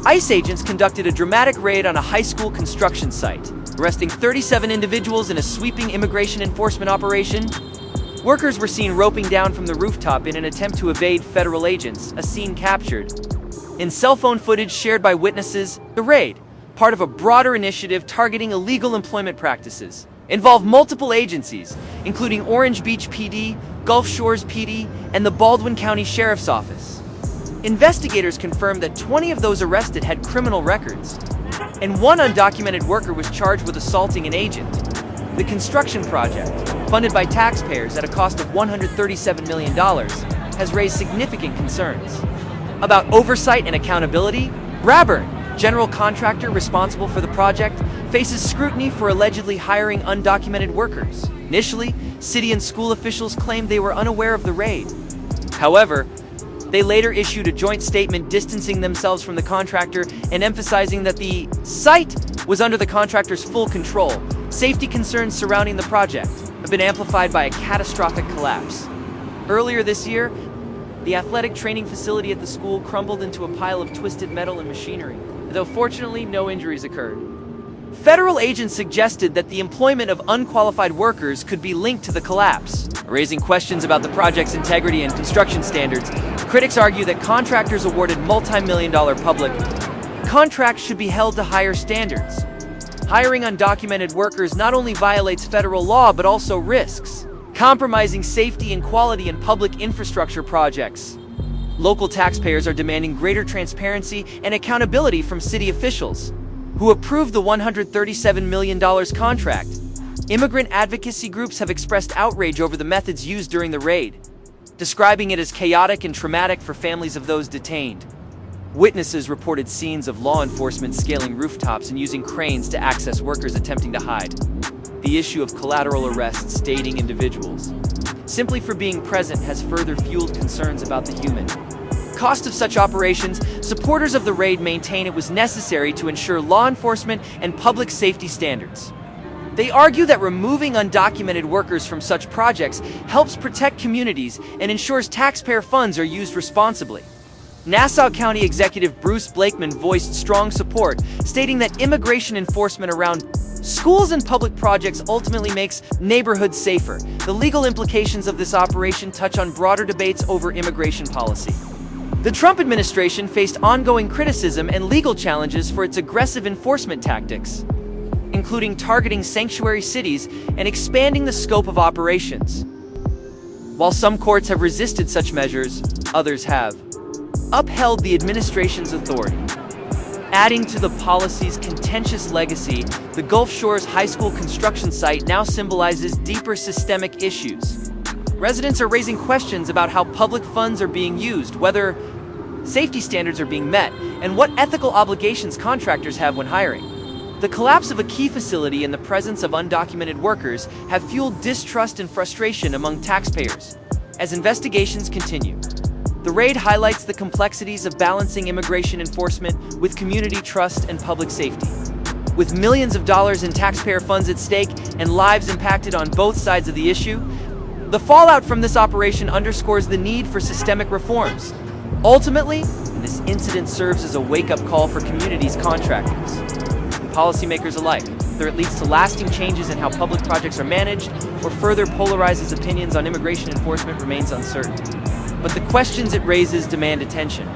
ICE agents conducted a dramatic raid on a high school construction site, arresting 37 individuals in a sweeping immigration enforcement operation. Workers were seen roping down from the rooftop in an attempt to evade federal agents, a scene captured in cell phone footage shared by witnesses. The raid, part of a broader initiative targeting illegal employment practices, involved multiple agencies, including Orange Beach PD, Gulf Shores PD, and the Baldwin County Sheriff's Office. Investigators confirmed that 20 of those arrested had criminal records, and one undocumented worker was charged with assaulting an agent. The construction project, funded by taxpayers at a cost of $137 million, has raised significant concerns about oversight and accountability. Rayburn, general contractor responsible for the project, faces scrutiny for allegedly hiring undocumented workers. Initially, city and school officials claimed they were unaware of the raid. However, they later issued a joint statement distancing themselves from the contractor and emphasizing that the site was under the contractor's full control. Safety concerns surrounding the project have been amplified by a catastrophic collapse. Earlier this year, the athletic training facility at the school crumbled into a pile of twisted metal and machinery, though fortunately no injuries occurred. Federal agents suggested that the employment of unqualified workers could be linked to the collapse, raising questions about the project's integrity and construction standards. Critics argue that contractors awarded multi-million-dollar public contracts should be held to higher standards. Hiring undocumented workers not only violates federal law but also risks compromising safety and quality in public infrastructure projects. Local taxpayers are demanding greater transparency and accountability from city officials who approved the $137 million contract. Immigrant advocacy groups have expressed outrage over the methods used during the raid, describing it as chaotic and traumatic for families of those detained. Witnesses reported scenes of law enforcement scaling rooftops and using cranes to access workers attempting to hide. The issue of collateral arrests stating individuals simply for being present has further fueled concerns about the human cost of such operations. Supporters of the raid maintain it was necessary to ensure law enforcement and public safety standards. They argue that removing undocumented workers from such projects helps protect communities and ensures taxpayer funds are used responsibly. Nassau County Executive Bruce Blakeman voiced strong support, stating that immigration enforcement around schools and public projects ultimately makes neighborhoods safer. The legal implications of this operation touch on broader debates over immigration policy. The Trump administration faced ongoing criticism and legal challenges for its aggressive enforcement tactics, including targeting sanctuary cities and expanding the scope of operations. While some courts have resisted such measures, others have upheld the administration's authority. Adding to the policy's contentious legacy, the Gulf Shores High School construction site now symbolizes deeper systemic issues. Residents are raising questions about how public funds are being used, whether safety standards are being met, and what ethical obligations contractors have when hiring. The collapse of a key facility and the presence of undocumented workers have fueled distrust and frustration among taxpayers. As investigations continue, the raid highlights the complexities of balancing immigration enforcement with community trust and public safety. With millions of dollars in taxpayer funds at stake and lives impacted on both sides of the issue, the fallout from this operation underscores the need for systemic reforms. Ultimately, this incident serves as a wake-up call for communities, contractors, and policymakers alike. Whether it leads to lasting changes in how public projects are managed or further polarizes opinions on immigration enforcement remains uncertain. But the questions it raises demand attention.